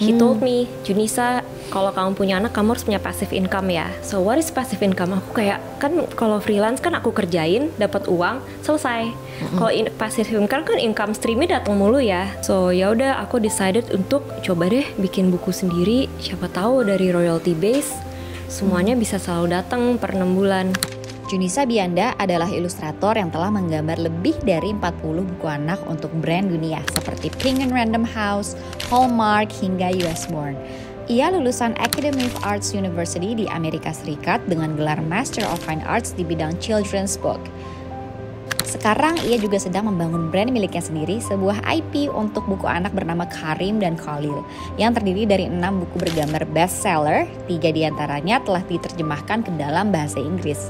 He told me, Junisa, kalau kamu punya anak, kamu harus punya passive income ya. So what is passive income? Aku kayak, kan kalau freelance kan aku kerjain, dapat uang, selesai. Kalau passive income kan income streamnya datang mulu ya. So ya udah, aku decided untuk coba deh bikin buku sendiri. Siapa tahu dari royalty base, semuanya bisa selalu datang per 6 bulan. Junisa Bianda adalah ilustrator yang telah menggambar lebih dari 40 buku anak untuk brand dunia seperti Pink and Random House, Hallmark, hingga US Born. Ia lulusan Academy of Arts University di Amerika Serikat dengan gelar Master of Fine Arts di bidang Children's Book. Sekarang ia juga sedang membangun brand miliknya sendiri, sebuah IP untuk buku anak bernama Karim dan Khalil yang terdiri dari 6 buku bergambar bestseller, 3 diantaranya telah diterjemahkan ke dalam bahasa Inggris.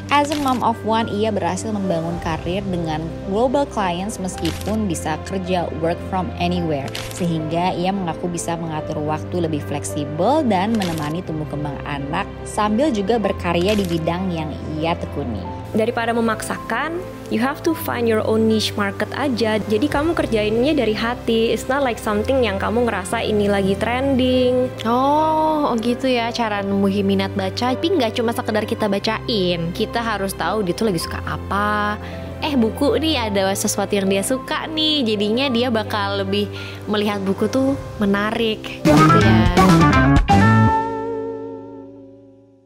As a mom of one, ia berhasil membangun karir dengan global clients meskipun bisa kerja work from anywhere. Sehingga ia mengaku bisa mengatur waktu lebih fleksibel dan menemani tumbuh kembang anak sambil juga berkarya di bidang yang ia tekuni. Daripada memaksakan, you have to find your own niche market aja. Jadi kamu kerjainnya dari hati. It's not like something yang kamu ngerasa ini lagi trending. Oh gitu ya cara nemuin minat baca. Tapi nggak cuma sekedar kita bacain, kita harus tahu dia tuh lagi suka apa. Buku nih ada sesuatu yang dia suka nih, jadinya dia bakal lebih melihat buku tuh menarik gitu ya.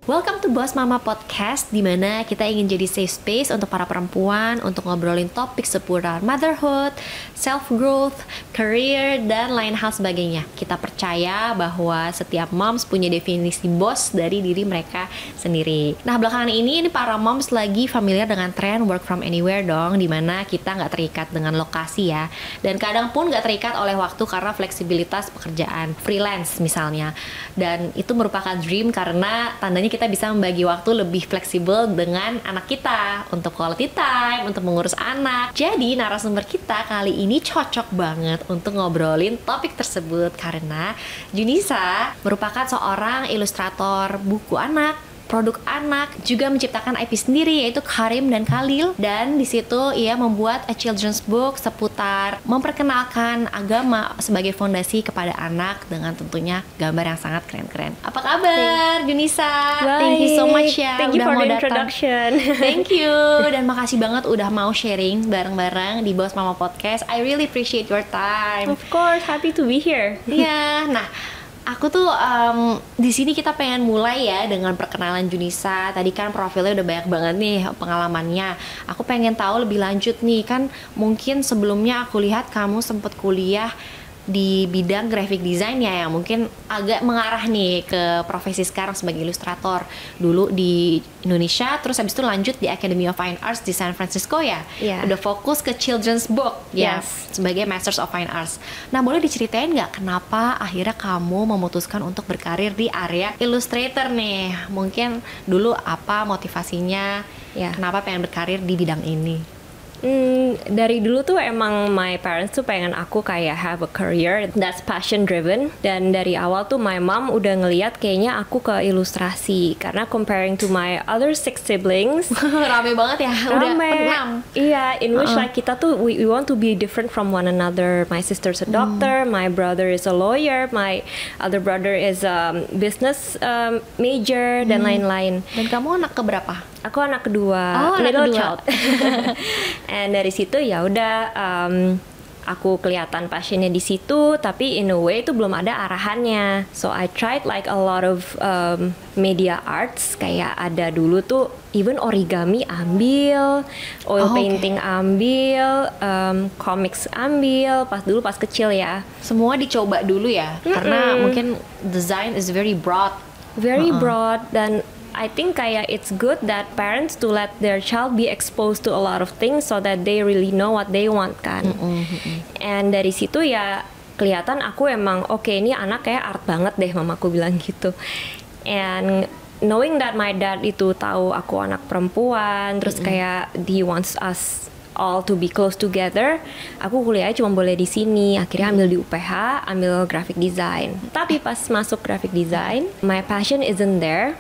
Welcome to Boss Mama Podcast, di mana kita ingin jadi safe space untuk para perempuan untuk ngobrolin topik seputar motherhood, self-growth, career, dan lain hal sebagainya. Kita percaya bahwa setiap moms punya definisi boss dari diri mereka sendiri. Nah, belakangan ini para moms lagi familiar dengan tren work from anywhere dong, di mana kita nggak terikat dengan lokasi ya. Dan kadang pun nggak terikat oleh waktu karena fleksibilitas pekerjaan freelance misalnya. Dan itu merupakan dream karena tandanya kita bisa membagi waktu lebih fleksibel dengan anak kita untuk quality time, untuk mengurus anak. Jadi narasumber kita kali ini cocok banget untuk ngobrolin topik tersebut karena Junisa merupakan seorang ilustrator buku anak, produk anak, juga menciptakan IP sendiri yaitu Karim dan Khalil, dan di situ ia membuat a children's book seputar memperkenalkan agama sebagai fondasi kepada anak dengan tentunya gambar yang sangat keren-keren. Apa kabar Junisa? Thank you so much ya. Thank you udah for mau the datang. introduction. Thank you dan makasih banget udah mau sharing bareng-bareng di Boss Mama Podcast. I really appreciate your time. Of course, happy to be here. Iya, nah aku tuh di sini kita pengen mulai ya dengan perkenalan Junisa. Tadi kan profilnya udah banyak banget nih pengalamannya. Aku pengen tahu lebih lanjut nih, kan mungkin sebelumnya aku lihat kamu sempat kuliah di bidang graphic design ya, yang mungkin agak mengarah nih ke profesi sekarang sebagai ilustrator. Dulu di Indonesia, terus habis itu lanjut di Academy of Fine Arts di San Francisco ya. Yeah. Udah fokus ke children's book ya, Yes. sebagai Masters of Fine Arts. Nah, boleh diceritain nggak kenapa akhirnya kamu memutuskan untuk berkarir di area illustrator nih? Mungkin dulu apa motivasinya? Ya. Kenapa pengen berkarir di bidang ini? Dari dulu tuh emang my parents tuh pengen aku kayak have a career that's passion driven, dan dari awal tuh my mom udah ngeliat kayaknya aku ke ilustrasi karena comparing to my other 6 siblings Rame banget ya, udah rame. 6. Iya, in which like kita tuh we want to be different from one another. My sister's a doctor, my brother is a lawyer, my other brother is a business major, dan lain-lain. Dan kamu anak keberapa? Aku anak kedua, Oh, anak middle kedua. child. And dari situ ya udah aku kelihatan passionnya di situ, tapi in a way itu belum ada arahannya. So I tried like a lot of media arts, kayak ada dulu tuh even origami ambil, oil painting ambil, comics ambil, pas kecil ya. Semua dicoba dulu ya, karena mungkin design is very broad. Very broad, dan I think kayak it's good that parents to let their child be exposed to a lot of things so that they really know what they want kan. And dari situ ya kelihatan aku emang oke, ini anak kayak art banget deh, mamaku bilang gitu. And knowing that my dad itu tahu aku anak perempuan, terus kayak he wants us all to be close together, aku kuliahnya cuma boleh di sini. Akhirnya ambil di UPH, ambil graphic design. Tapi pas masuk graphic design, my passion isn't there.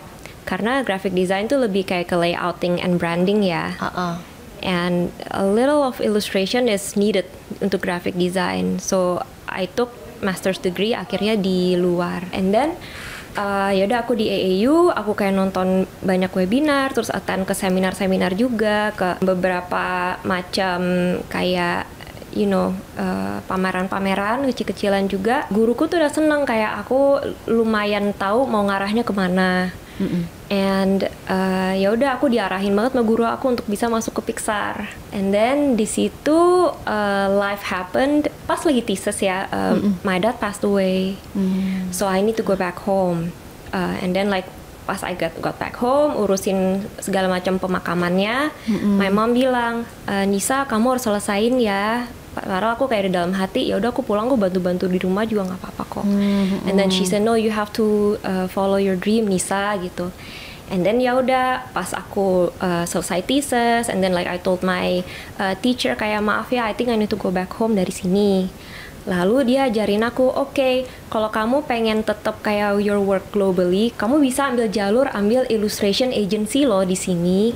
Karena graphic design tuh lebih kayak ke layouting and branding ya. And a little of illustration is needed untuk graphic design. So I took master's degree akhirnya di luar. And then yaudah aku di AAU, aku kayak nonton banyak webinar, terus attend ke seminar-seminar juga, ke beberapa macam kayak pameran-pameran kecil-kecilan juga. Guruku tuh udah seneng, kayak aku lumayan tahu mau ngarahnya kemana. And ya udah aku diarahin banget sama guru aku untuk bisa masuk ke Pixar. And then di situ life happened pas lagi thesis ya. My dad passed away, so I need to go back home. And then like pas I got back home, urusin segala macam pemakamannya, my mom bilang, Nisa kamu harus selesain ya. Karena aku kayak di dalam hati, ya udah aku pulang, aku bantu-bantu di rumah juga nggak apa-apa kok. And then she said no, you have to follow your dream Nisa gitu. And then ya udah pas aku selesai thesis, and then like I told my teacher kayak maaf ya, I think I need to go back home dari sini. Lalu dia ajarin aku, oke, kalau kamu pengen tetap kayak your work globally, kamu bisa ambil illustration agency loh di sini.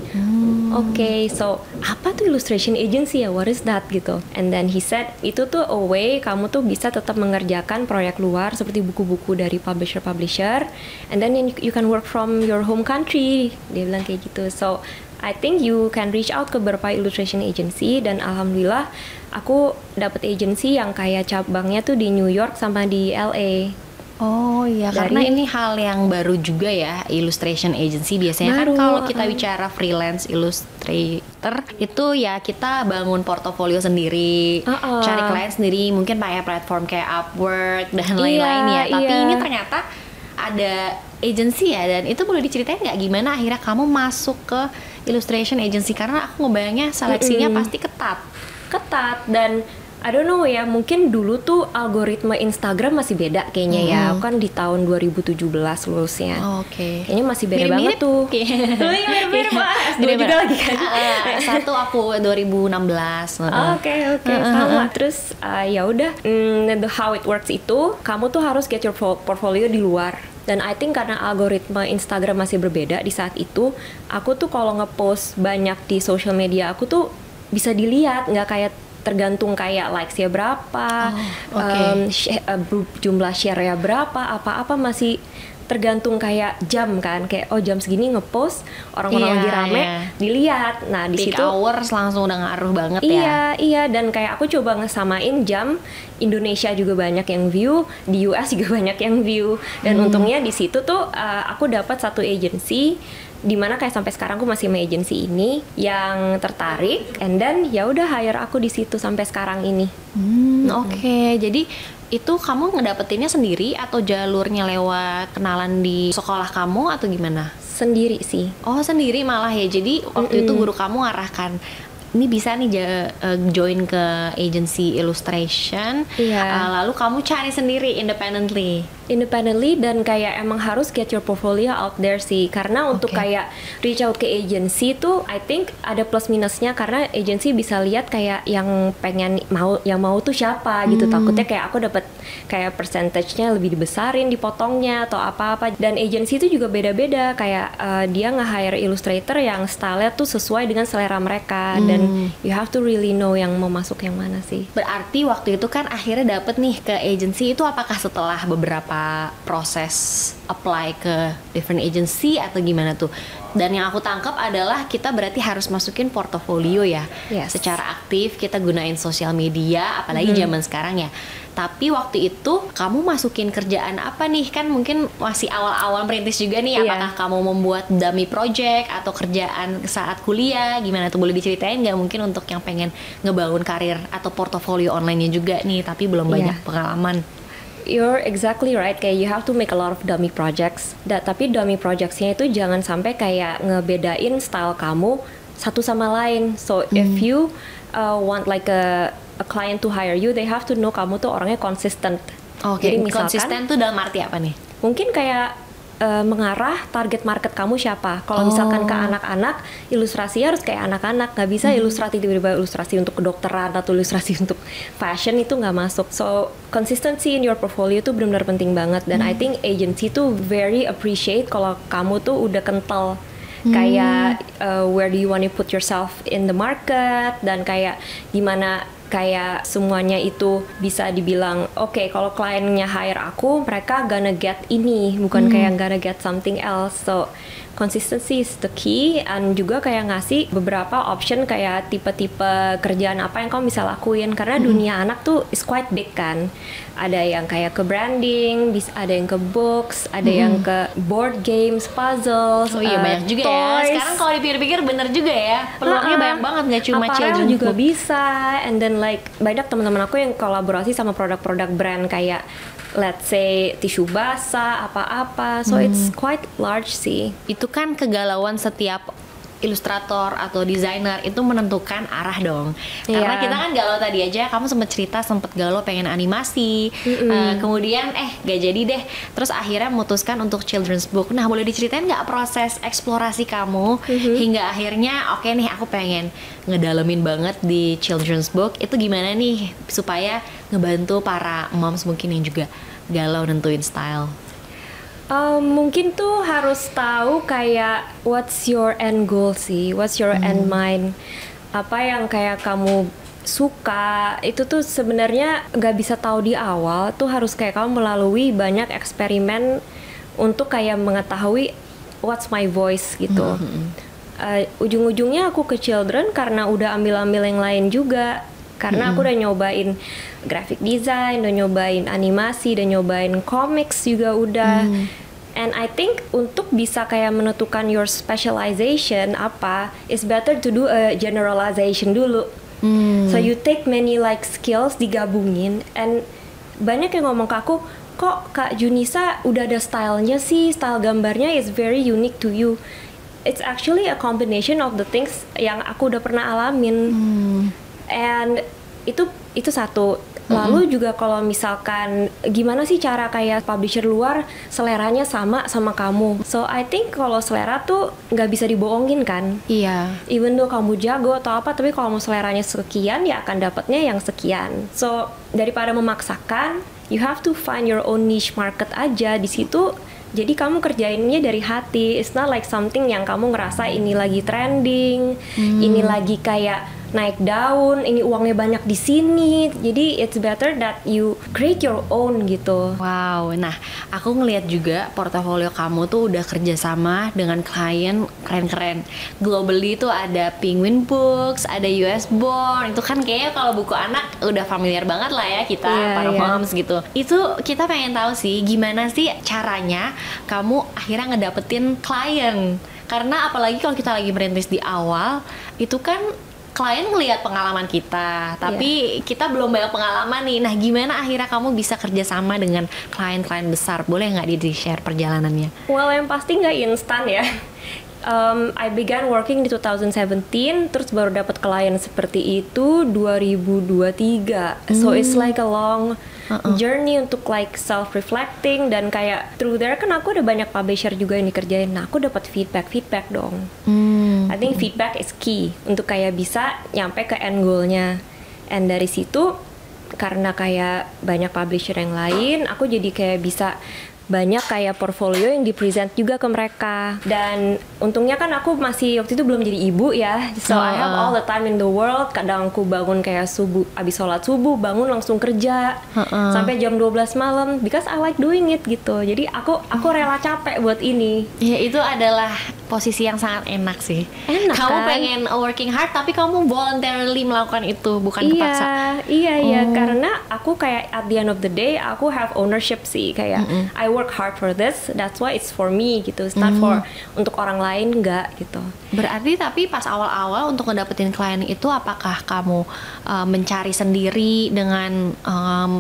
Oke, so apa tuh illustration agency ya? What is that gitu? And then he said, itu tuh a way kamu tuh bisa tetap mengerjakan proyek luar seperti buku-buku dari publisher, and then you can work from your home country. Dia bilang kayak gitu. So I think you can reach out ke beberapa illustration agency, dan alhamdulillah aku dapet agency yang kayak cabangnya tuh di New York sama di LA. Oh iya, karena ini hal yang baru juga ya, illustration agency. Biasanya kan kalau kita bicara freelance illustrator itu ya kita bangun portofolio sendiri, cari klien sendiri, mungkin pakai platform kayak Upwork dan lain-lain ya. Tapi ini ternyata ada agency ya, dan itu boleh diceritain nggak gimana akhirnya kamu masuk ke illustration agency? Karena aku ngebayangnya seleksinya pasti ketat dan I don't know ya, mungkin dulu tuh algoritma Instagram masih beda kayaknya ya. Aku kan di tahun 2017 lulusnya. Kayaknya masih beda banget tuh. Mirip-mirip banget. S2 juga lagi kan. Satu aku 2016. Oke, sama. Terus ya udah, how it works itu, kamu tuh harus get your portfolio di luar. Dan I think karena algoritma Instagram masih berbeda di saat itu, aku tuh kalau ngepost banyak di social media aku tuh bisa dilihat, nggak kayak tergantung kayak likes-nya berapa, jumlah share-nya berapa, apa-apa masih tergantung kayak jam kan, kayak jam segini ngepost orang-orang lagi rame dilihat. Nah di situ hours langsung udah ngaruh banget ya. Iya, dan kayak aku coba ngesamain jam, Indonesia juga banyak yang view, di US juga banyak yang view, dan untungnya di situ tuh aku dapat satu agency dimana kayak sampai sekarang aku masih sama agency ini yang tertarik, and then ya udah hire aku di situ sampai sekarang ini. Oke, jadi itu kamu ngedapetinnya sendiri atau jalurnya lewat kenalan di sekolah kamu atau gimana? Sendiri sih. Oh sendiri malah ya, jadi waktu itu guru kamu arahkan, ini bisa nih join ke agency illustration, lalu kamu cari sendiri independently, dan kayak emang harus get your portfolio out there sih, karena untuk kayak reach out ke agency tuh I think ada plus minusnya, karena agency bisa lihat kayak yang mau tuh siapa gitu. Takutnya kayak aku dapat kayak percentage-nya lebih dibesarin, dipotongnya atau apa-apa. Dan agency itu juga beda-beda, kayak dia nge-hire illustrator yang style-nya tuh sesuai dengan selera mereka, dan you have to really know yang mau masuk yang mana sih. Berarti waktu itu kan akhirnya dapet nih ke agency itu, apakah setelah beberapa proses apply ke different agency atau gimana tuh? Dan yang aku tangkap adalah kita berarti harus masukin portofolio ya, secara aktif kita gunain sosial media, apalagi zaman sekarang ya. Tapi waktu itu kamu masukin kerjaan apa nih? Kan mungkin masih awal-awal merintis juga nih. Apakah kamu membuat dummy project atau kerjaan saat kuliah? Gimana tuh, boleh diceritain nggak, mungkin untuk yang pengen ngebangun karir atau portofolio online-nya juga nih tapi belum banyak pengalaman? You're exactly right, kayak you have to make a lot of dummy projects. Tapi dummy projects-nya itu jangan sampai kayak ngebedain style kamu satu sama lain. So if you want like a client to hire you, they have to know kamu tuh orangnya consistent. Jadi misalkan konsisten tuh dalam arti apa nih? Mungkin kayak mengarah target market kamu siapa. Kalau misalkan ke anak-anak, ilustrasi harus kayak anak-anak, nggak bisa ilustrasi tiba-tiba ilustrasi untuk kedokteran atau ilustrasi untuk fashion, itu nggak masuk. So consistency in your portfolio itu benar-benar penting banget, dan I think agency tuh very appreciate kalau kamu tuh udah kental kayak where do you want to put yourself in the market, dan kayak gimana kayak semuanya itu bisa dibilang oke, kalau kliennya hire aku, mereka gonna get ini, bukan kayak gonna get something else. So consistency is the key, and juga kayak ngasih beberapa option kayak tipe-tipe kerjaan apa yang kamu bisa lakuin, karena dunia anak tuh is quite big kan. Ada yang kayak ke branding, ada yang ke books, ada yang ke board games, puzzles, Oh iya, banyak juga toys. ya. Sekarang kalau dipikir-pikir bener juga ya. Peluangnya banyak banget, nggak cuma Apparel children juga book. bisa. And then like banyak teman-teman aku yang kolaborasi sama produk-produk brand kayak let's say tisu basah apa-apa. So it's quite large sih. Itu kan kegalauan setiap ilustrator atau desainer itu menentukan arah dong. Karena Iya. kita kan galau tadi aja, kamu sempet galau pengen animasi, kemudian gak jadi deh. Terus akhirnya memutuskan untuk children's book. Nah, boleh diceritain nggak proses eksplorasi kamu hingga akhirnya oke nih aku pengen ngedalemin banget di children's book. Itu gimana nih supaya ngebantu para moms mungkin yang juga galau nentuin style? Mungkin tuh harus tahu kayak what's your end goal sih, what's your end mind, apa yang kayak kamu suka. Itu tuh sebenarnya nggak bisa tahu di awal, tuh harus kayak kamu melalui banyak eksperimen untuk kayak mengetahui what's my voice gitu. Ujung-ujungnya aku ke children karena udah ambil-ambil yang lain juga. Karena aku udah nyobain graphic design, udah nyobain animasi, udah nyobain comics juga udah. And I think untuk bisa kayak menentukan your specialization apa, is better to do a generalization dulu. So you take many like skills digabungin, and banyak yang ngomong ke aku, kok Kak Junisa udah ada stylenya sih, style gambarnya is very unique to you. It's actually a combination of the things yang aku udah pernah alamin. And itu satu. Lalu juga kalau misalkan gimana sih cara kayak publisher luar seleranya sama kamu. So I think kalau selera tuh nggak bisa dibohongin kan. Iya. Even though kamu jago atau apa, tapi kalau mau seleranya sekian ya akan dapatnya yang sekian. So daripada memaksakan, you have to find your own niche market aja di situ. Jadi kamu kerjainnya dari hati. It's not like something yang kamu ngerasa ini lagi trending, ini lagi kayak naik daun, ini uangnya banyak di sini. Jadi it's better that you create your own gitu. Wow, nah aku ngelihat juga portofolio kamu tuh udah kerjasama dengan klien keren-keren. Globally tuh ada Penguin Books, ada US Born. Itu kan kayaknya kalau buku anak udah familiar banget lah ya kita para moms gitu. Itu kita pengen tahu sih gimana sih caranya kamu akhirnya ngedapetin klien. Karena apalagi kalau kita lagi merintis di awal, itu kan klien ngelihat pengalaman kita, tapi kita belum banyak pengalaman nih. Nah, gimana akhirnya kamu bisa kerjasama dengan klien-klien besar? Boleh nggak di-share perjalanannya? Well, yang pasti nggak instan ya. I began working di 2017, terus baru dapat klien seperti itu 2023. So it's like a long journey untuk like self-reflecting, dan kayak through there kan aku ada banyak publisher juga yang dikerjain. Nah, aku dapat feedback dong. I think feedback is key untuk kayak bisa nyampe ke end goal-nya. And dari situ karena kayak banyak publisher yang lain, aku jadi kayak bisa banyak kayak portfolio yang di-present juga ke mereka. Dan untungnya kan aku masih waktu itu belum jadi ibu ya. So I have all the time in the world. Kadang aku bangun kayak subuh, abis sholat subuh bangun langsung kerja sampai jam 12 malam because I like doing it gitu. Jadi aku rela capek buat ini. Ya, itu adalah posisi yang sangat enak sih. Enak kamu kan? pengen working hard tapi kamu voluntarily melakukan itu, bukan kepaksa. Iya, karena aku kayak at the end of the day aku have ownership sih, kayak I work hard for this, that's why it's for me gitu, it's not for untuk orang lain, enggak gitu. Berarti tapi pas awal-awal untuk ngedapetin klien itu, apakah kamu mencari sendiri dengan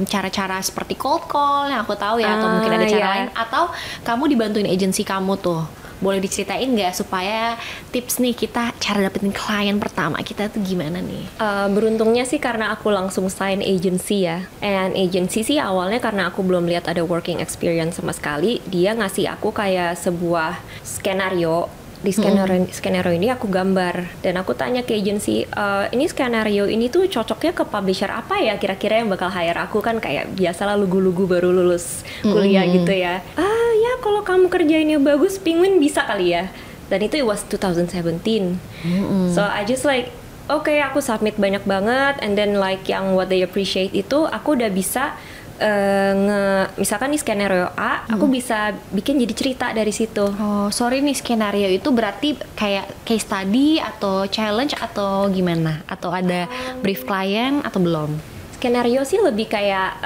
cara-cara seperti cold call yang aku tahu ya, atau mungkin ada cara lain, atau kamu dibantuin agensi kamu tuh? Boleh diceritain nggak supaya tips nih kita cara dapetin klien pertama kita tuh gimana nih? Beruntungnya sih karena aku langsung sign agency ya. And agency sih awalnya karena aku belum lihat ada working experience sama sekali, dia ngasih aku kayak sebuah skenario. Di skenario ini aku gambar, dan aku tanya ke agency, ini skenario ini tuh cocoknya ke publisher apa ya kira-kira yang bakal hire aku, kan kayak biasalah lugu-lugu baru lulus kuliah gitu ya. Ya kalau kamu kerjainnya bagus, Penguin bisa kali ya. Dan itu it was 2017. So I just like oke, aku submit banyak banget, and then like yang what they appreciate itu aku udah bisa misalkan di skenario A, aku bisa bikin jadi cerita dari situ. Oh, sorry nih, skenario itu berarti kayak case study atau challenge atau gimana? Atau ada brief klien atau belum? Skenario sih lebih kayak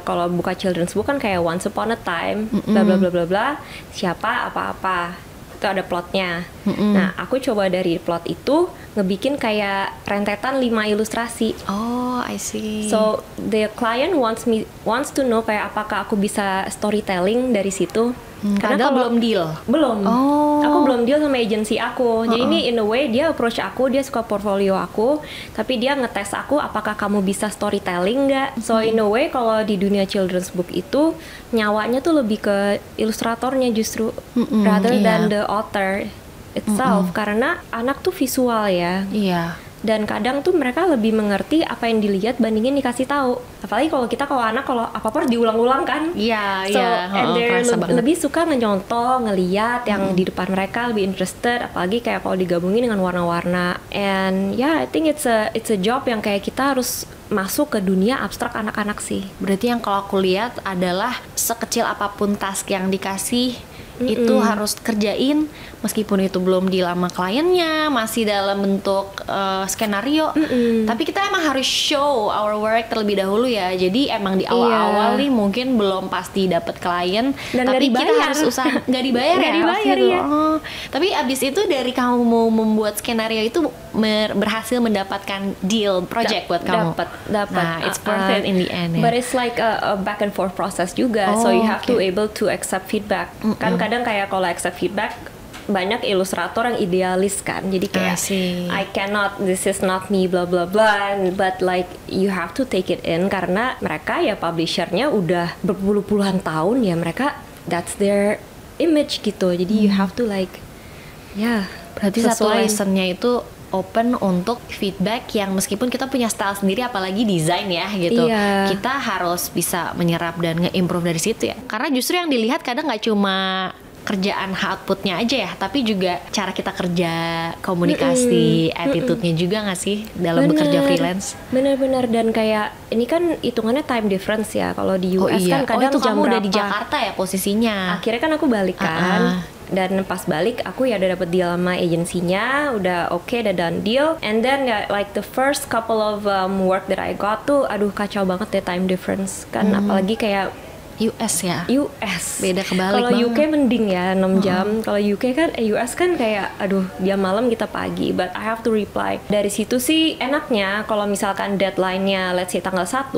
kalau buka children's book kan kayak once upon a time, bla bla bla bla bla, siapa apa-apa. Itu ada plotnya. Nah, aku coba dari plot itu ngebikin kayak rentetan 5 ilustrasi. Oh, I see. So the client wants to know kayak apakah aku bisa storytelling dari situ. Karena Padahal kalau belum deal. Belum. Oh. Aku belum deal sama agency aku. Jadi ini in a way dia approach aku, dia suka portfolio aku, tapi dia ngetes aku apakah kamu bisa storytelling nggak. So in a way kalau di dunia children's book itu nyawanya tuh lebih ke ilustratornya justru rather than the author itself, karena anak tuh visual ya. Iya. Dan kadang tuh mereka lebih mengerti apa yang dilihat bandingin dikasih tahu. Apalagi kalau anak kalau apa-apa harus diulang-ulang kan. Iya, So, iya. and they're Kerasa banget. lebih suka ngenyontoh, ngeliat yang di depan mereka, lebih interested. Apalagi kayak kalau digabungin dengan warna-warna. And yeah, I think it's a job yang kayak kita harus masuk ke dunia abstrak anak-anak sih. Berarti yang kalau aku lihat adalah sekecil apapun task yang dikasih itu harus kerjain, meskipun itu belum deal sama kliennya, masih dalam bentuk skenario, tapi kita emang harus show our work terlebih dahulu ya. Jadi emang di awal-awal nih mungkin belum pasti dapat klien, Dan tapi nggak kita dibayar. harus usaha. Nggak dibayar Nggak ya? dibayar, Gitu. ya. Oh, tapi abis itu dari kamu mau membuat skenario itu berhasil mendapatkan deal project buat kamu. Dapat. Nah, it's worth it in the end ya. But it's like a back and forth process juga. So you have to able to accept feedback. Kan kadang kayak kalau accept feedback banyak ilustrator yang idealis kan. Jadi kayak I cannot, this is not me, bla bla bla. But like you have to take it in karena mereka ya publishernya udah berpuluh-puluhan tahun ya, mereka that's their image gitu. Jadi you have to like berarti satu sesuai. license-nya itu open untuk feedback yang meskipun kita punya style sendiri, apalagi desain ya gitu, Iya. kita harus bisa menyerap dan nge-improve dari situ ya. Karena justru yang dilihat kadang nggak cuma kerjaan outputnya aja ya, tapi juga cara kita kerja, komunikasi, attitude-nya juga nggak sih dalam bekerja freelance? Bener-bener, dan kayak ini kan hitungannya time difference ya. Kalau di US kan kadang itu jam kamu udah berapa. di Jakarta ya posisinya. Akhirnya kan aku balik kan. Dan pas balik aku ya udah dapet deal sama agensinya, udah oke, udah done deal. And then like the first couple of work that I got tuh, aduh kacau banget ya time difference kan. Apalagi kayak US ya. US Beda kebalik kalau UK mending ya 6 jam. Kalau UK kan US kan kayak aduh dia malam kita pagi, but I have to reply. Dari situ sih enaknya kalau misalkan deadline-nya let's say tanggal 1,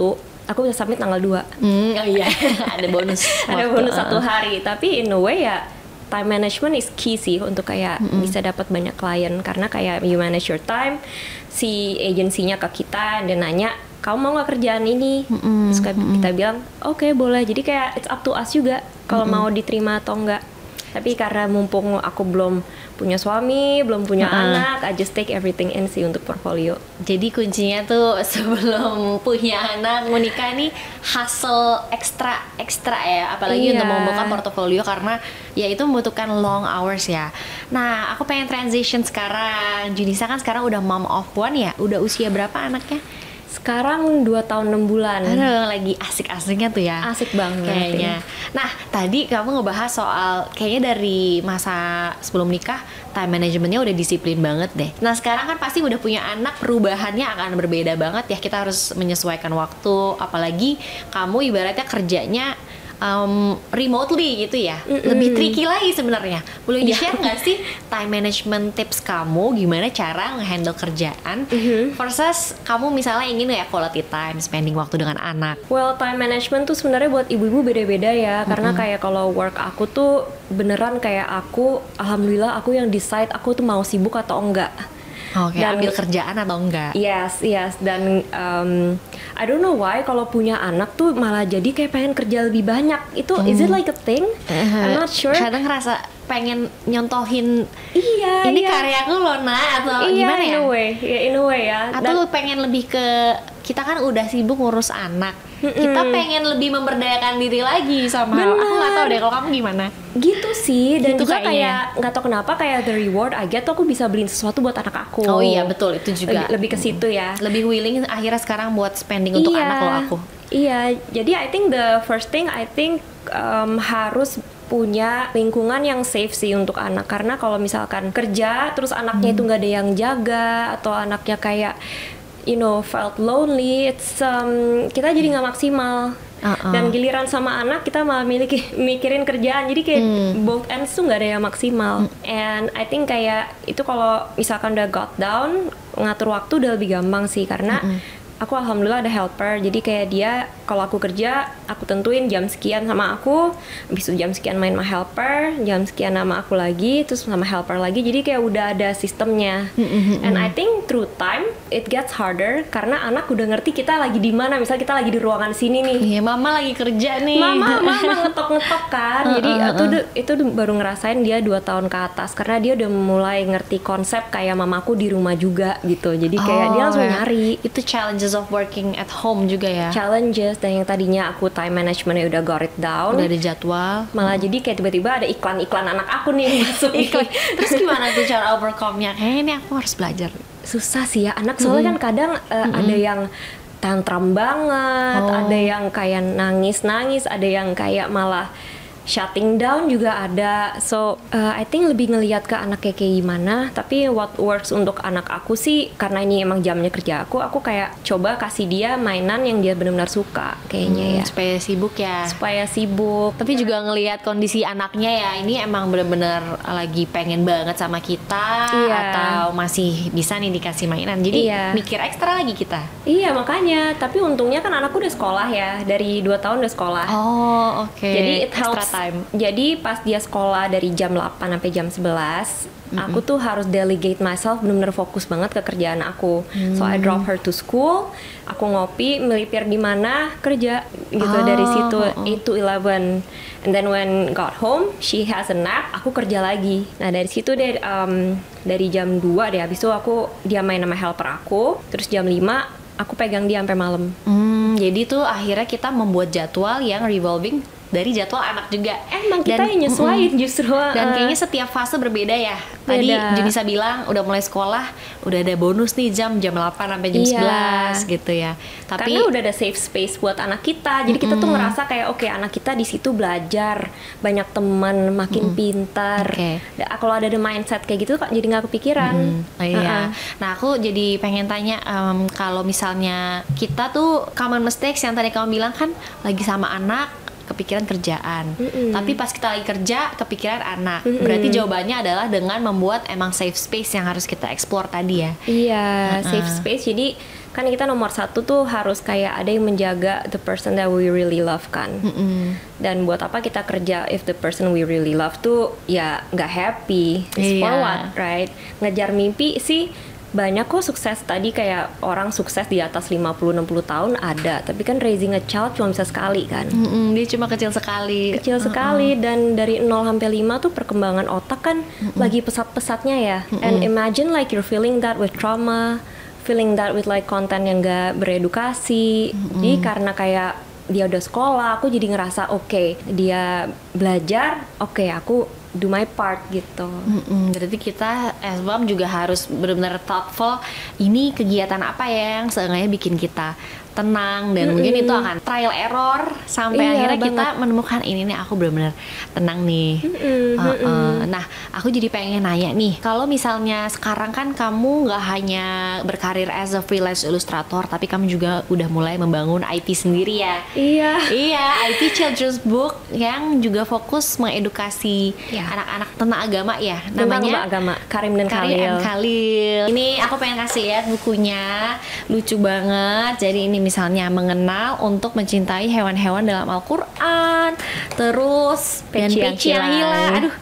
aku bisa submit tanggal 2. Oh iya. Ada bonus. Ada bonus 1 hari. Tapi in a way ya time management is key sih untuk kayak bisa dapat banyak klien, karena kayak you manage your time, si agensinya ke kita dan nanya kamu mau nggak kerjaan ini, terus kita bilang oke, boleh. Jadi kayak it's up to us juga kalau mau diterima atau enggak. Tapi karena mumpung aku belum punya suami, belum punya anak, I just take everything in sih untuk portfolio. Jadi kuncinya tuh sebelum punya anak, mau nikah nih hustle ekstra ya, apalagi untuk membuka portofolio, karena ya itu membutuhkan long hours ya. Nah, aku pengen transition sekarang. Junisa kan sekarang udah mom of one ya. Udah usia berapa anaknya? Sekarang 2 tahun 6 bulan. Aduh, lagi asik-asiknya tuh ya. Asik banget kayaknya. Nah, tadi kamu ngebahas soal kayaknya dari masa sebelum nikah time managementnya udah disiplin banget deh. Nah, sekarang kan pasti udah punya anak, perubahannya akan berbeda banget ya. Kita harus menyesuaikan waktu, apalagi kamu ibaratnya kerjanya remotely gitu ya. Lebih tricky lagi sebenarnya. Boleh di-share nggak sih time management tips kamu, gimana cara nge-handle kerjaan versus kamu misalnya ingin ya quality time, spending waktu dengan anak? Well, time management tuh sebenarnya buat ibu-ibu beda-beda ya. Karena kayak kalau work aku tuh beneran kayak aku, alhamdulillah aku yang decide aku tuh mau sibuk atau enggak. Oke, Dan- ambil kerjaan atau enggak? Yes. Dan I don't know why kalau punya anak tuh malah jadi kayak pengen kerja lebih banyak. Itu is it like a thing? I'm not sure. Kadang ngerasa pengen nyontohin Iya, ini iya. karyaku loh nak, atau Iya, gimana ya? in a way ya. Atau pengen lebih ke, kita kan udah sibuk ngurus anak, kita pengen lebih memberdayakan diri lagi sama hal. Aku nggak tahu deh kalau kamu gimana. Gitu sih, dan Gitu juga kayaknya. kayak nggak tahu kenapa kayak the reward I get tuh aku bisa beliin sesuatu buat anak aku. Oh iya betul, itu juga Lebih ke situ ya. lebih willing akhirnya sekarang buat spending untuk Iya. anak loh aku. Iya, jadi I think the first thing harus punya lingkungan yang safe sih untuk anak, karena kalau misalkan kerja terus anaknya itu nggak ada yang jaga atau anaknya kayak felt lonely, kita jadi nggak maksimal. Dan giliran sama anak kita malah mikirin kerjaan, jadi kayak both ends tuh nggak ada yang maksimal. And I think kayak itu kalau misalkan udah got down, ngatur waktu udah lebih gampang sih, karena aku alhamdulillah ada helper, jadi kayak dia kalau aku kerja aku tentuin jam sekian sama aku, habis itu jam sekian main sama helper, jam sekian sama aku lagi, terus sama helper lagi, jadi kayak udah ada sistemnya. And I think through time it gets harder karena anak udah ngerti kita lagi di mana, misal kita lagi di ruangan sini nih, Iya, mama lagi kerja nih. mama ngetok kan, jadi itu baru ngerasain dia 2 tahun ke atas, karena dia udah mulai ngerti konsep kayak mamaku di rumah juga gitu, jadi kayak dia langsung nyari. Itu challenges of working at home juga ya. Challenges, dan yang tadinya aku time managementnya udah got it down, Udah ada jadwal. malah jadi kayak tiba-tiba ada iklan anak aku nih masuk Iklan. Terus gimana tuh cara overcome-nya? Kayaknya ini aku harus belajar. susah sih ya anak, soalnya kan kadang ada yang tantrum banget, ada yang kayak nangis, ada yang kayak malah shutting down juga ada. So I think lebih ngelihat ke anaknya kayak gimana. Tapi what works untuk anak aku sih, karena ini emang jamnya kerja aku kayak coba kasih dia mainan yang dia benar-benar suka kayaknya ya, Supaya sibuk ya. supaya sibuk. Tapi juga ngelihat kondisi anaknya ya, ini emang bener-bener lagi pengen banget sama kita, Iya. atau masih bisa nih dikasih mainan. Jadi Iya. mikir ekstra lagi kita. Iya makanya, tapi untungnya kan anakku udah sekolah ya, dari 2 tahun udah sekolah. Oh oke. Jadi it Extra helps. time. Jadi pas dia sekolah dari jam 8 sampai jam 11, aku tuh harus delegate myself, bener-bener fokus banget ke kerjaan aku. So I drop her to school, aku ngopi, melipir di mana, kerja gitu dari situ 8 to 11. And then when got home, she has a nap, aku kerja lagi. Nah dari situ deh dari jam 2 deh, habis itu dia main sama helper aku, terus jam 5 aku pegang dia sampai malam. Jadi tuh akhirnya kita membuat jadwal yang revolving dari jadwal anak juga. Emang kita yang nyesuaiin justru. Dan kayaknya setiap fase berbeda ya. Tadi Beda. Junisa bilang udah mulai sekolah, udah ada bonus nih jam 8 sampai jam 11 gitu ya. Tapi karena udah ada safe space buat anak kita, jadi kita tuh ngerasa kayak oke, anak kita di situ belajar, banyak teman, makin pintar. Oke. Kalau ada mindset kayak gitu kok jadi nggak kepikiran. iya. Nah aku jadi pengen tanya, kalau misalnya kita tuh common mistakes yang tadi kamu bilang kan, lagi sama anak kepikiran kerjaan, tapi pas kita lagi kerja kepikiran anak. Berarti jawabannya adalah dengan membuat emang safe space yang harus kita explore tadi ya. Iya, safe space. Jadi kan kita nomor 1 tuh harus kayak ada yang menjaga the person that we really love kan. Dan buat apa kita kerja if the person we really love tuh ya nggak happy? It's for Iya. what, right? Ngejar mimpi sih banyak kok sukses, tadi kayak orang sukses di atas 50-60 tahun ada, tapi kan raising a child cuma bisa sekali kan. Dia cuma kecil sekali. Kecil sekali, dan dari 0 sampai 5 tuh perkembangan otak kan lagi pesat-pesatnya ya. And imagine like you're feeling that with trauma, feeling that with like konten yang gak beredukasi. Jadi karena kayak dia udah sekolah, aku jadi ngerasa oke, dia belajar, oke, aku do my part gitu. Berarti kita as mom juga harus benar-benar thoughtful. Ini kegiatan apa ya yang seenggaknya bikin kita tenang, dan mungkin itu akan trial error sampai Iya, akhirnya kita banget. menemukan ini nih aku benar-benar tenang nih. Nah aku jadi pengen nanya nih, kalau misalnya sekarang kan kamu nggak hanya berkarir as a freelance illustrator, tapi kamu juga udah mulai membangun IP sendiri ya. Iya. Iya, IP Children's Book yang juga fokus mengedukasi Iya. anak-anak tentang agama ya. Tentang Namanya agama, Karim dan Karim Khalil. and Khalil. Ini aku pengen kasih lihat bukunya, lucu banget. Jadi ini misalnya mengenal untuk mencintai hewan-hewan dalam Al-Quran, terus dan Peci yang peci yang hilang. hilang. Aduh,